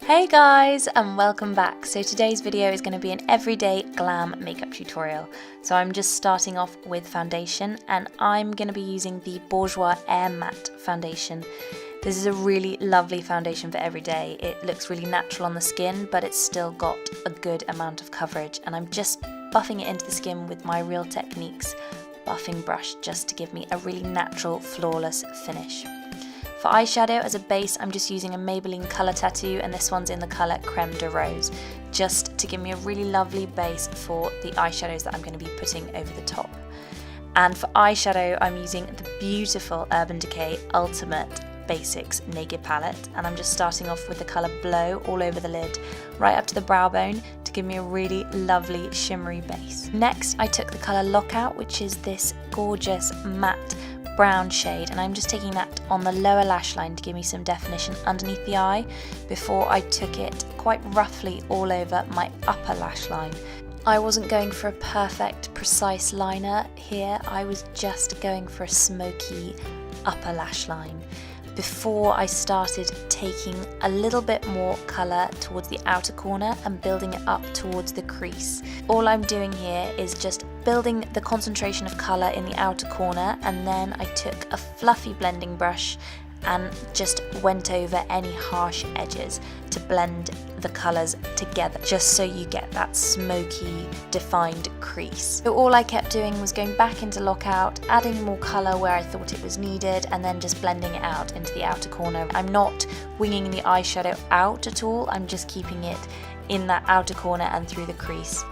Hey guys, and welcome back. So today's video is going to be an everyday glam makeup tutorial. So I'm just starting off with foundation, and I'm going to be using the Bourjois Air Matte foundation. This is a really lovely foundation for every day. It looks really natural on the skin, but it's still got a good amount of coverage, and I'm just buffing it into the skin with my Real Techniques buffing brush just to give me a really natural, flawless finish. For eyeshadow as a base, I'm just using a Maybelline colour tattoo, and this one's in the colour Creme de Rose, just to give me a really lovely base for the eyeshadows that I'm going to be putting over the top. And for eyeshadow, I'm using the beautiful Urban Decay Ultimate Basics Naked Palette, and I'm just starting off with the colour Blow all over the lid, right up to the brow bone, to give me a really lovely shimmery base. Next, I took the colour Lockout, which is this gorgeous matte brown shade, and I'm just taking that on the lower lash line to give me some definition underneath the eye before I took it quite roughly all over my upper lash line. I wasn't going for a perfect, precise liner here, I was just going for a smoky upper lash line before I started taking a little bit more colour towards the outer corner and building it up towards the crease. All I'm doing here is just building the concentration of colour in the outer corner, and then I took a fluffy blending brush and just went over any harsh edges to blend the colours together, just so you get that smoky, defined crease. So all I kept doing was going back into Lockout, adding more colour where I thought it was needed, and then just blending it out into the outer corner. I'm not winging the eyeshadow out at all, I'm just keeping it in that outer corner and through the crease.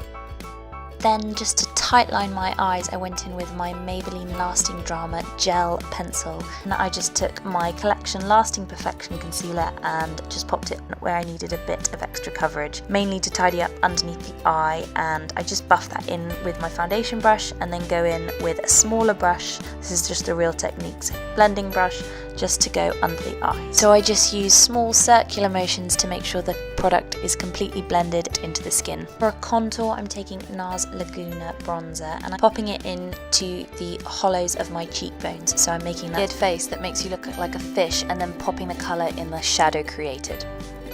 Then, just to tightline my eyes, I went in with my Maybelline Lasting Drama Gel Pencil, and I just took my Collection Lasting Perfection Concealer and just popped it where I needed a bit of extra coverage, mainly to tidy up underneath the eye, and I just buff that in with my foundation brush and then go in with a smaller brush. This is just a Real Techniques blending brush, just to go under the eye. So I just use small circular motions to make sure the product is completely blended into the skin. For a contour, I'm taking Nars Laguna bronzer and I'm popping it into the hollows of my cheekbones, so I'm making that weird face that makes you look like a fish, and then popping the colour in the shadow created.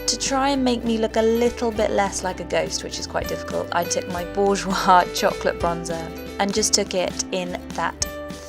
To try and make me look a little bit less like a ghost, which is quite difficult, I took my Bourjois chocolate bronzer and just took it in that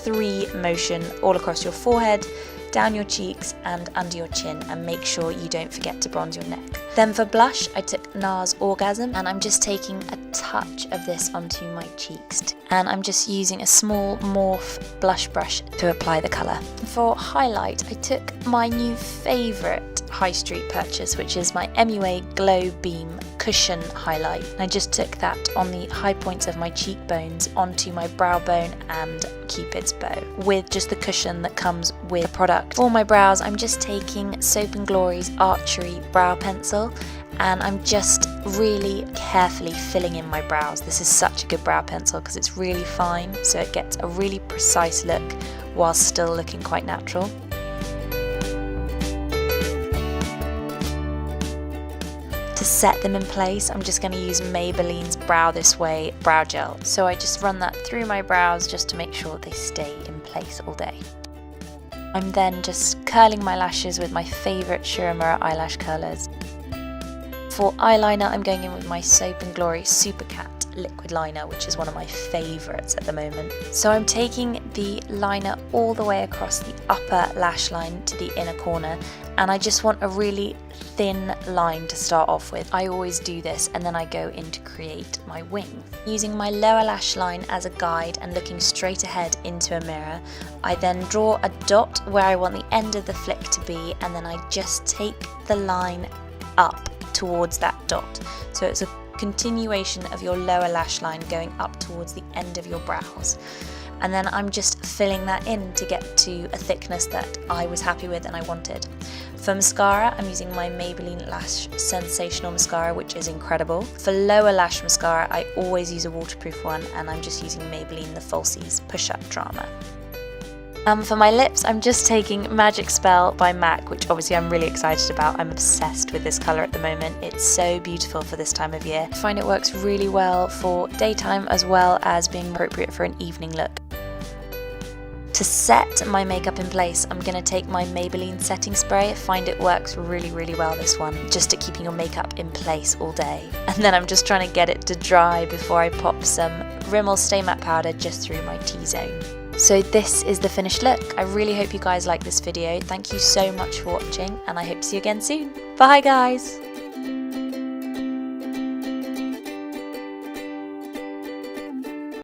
3 motion all across your forehead, down your cheeks and under your chin, and make sure you don't forget to bronze your neck. Then for blush, I took Nars Orgasm, and I'm just taking a touch of this onto my cheeks, and I'm just using a small Morphe blush brush to apply the colour. For highlight, I took my new favourite high street purchase, which is my MUA Glow Beam Cushion Highlight. I just took that on the high points of my cheekbones onto my brow bone and Cupid's bow, with just the cushion that comes with the product. For my brows, I'm just taking Soap & Glory's Archery brow pencil, and I'm just really carefully filling in my brows. This is such a good brow pencil because it's really fine, so it gets a really precise look while still looking quite natural. To set them in place, I'm just going to use Maybelline's Brow This Way brow gel. So I just run that through my brows just to make sure they stay in place all day. I'm then just curling my lashes with my favourite Shiramura eyelash curlers. For eyeliner, I'm going in with my Soap & Glory Supercat liquid liner, which is one of my favourites at the moment. So I'm taking the liner all the way across the upper lash line to the inner corner, and I just want a really thin line to start off with. I always do this, and then I go in to create my wing. Using my lower lash line as a guide and looking straight ahead into a mirror, I then draw a dot where I want the end of the flick to be, and then I just take the line up towards that dot. So it's a continuation of your lower lash line going up towards the end of your brows, and then I'm just filling that in to get to a thickness that I was happy with and I wanted. For mascara, I'm using my Maybelline Lash Sensational mascara, which is incredible. For lower lash mascara, I always use a waterproof one, and I'm just using Maybelline the Falsies Push Up Drama. For my lips, I'm just taking Magic Spell by MAC, which obviously I'm really excited about. I'm obsessed with this colour at the moment. It's so beautiful for this time of year. I find it works really well for daytime as well as being appropriate for an evening look. To To set my makeup in place, I'm going to take my Maybelline setting spray. I find it works really well, this one, just at keeping your makeup in place all day. And then I'm just trying to get it to dry before I pop some Rimmel Stay Matte powder just through my T-zone. So this is the finished look. I really hope you guys like this video. Thank you so much for watching, and I hope to see you again soon. Bye guys!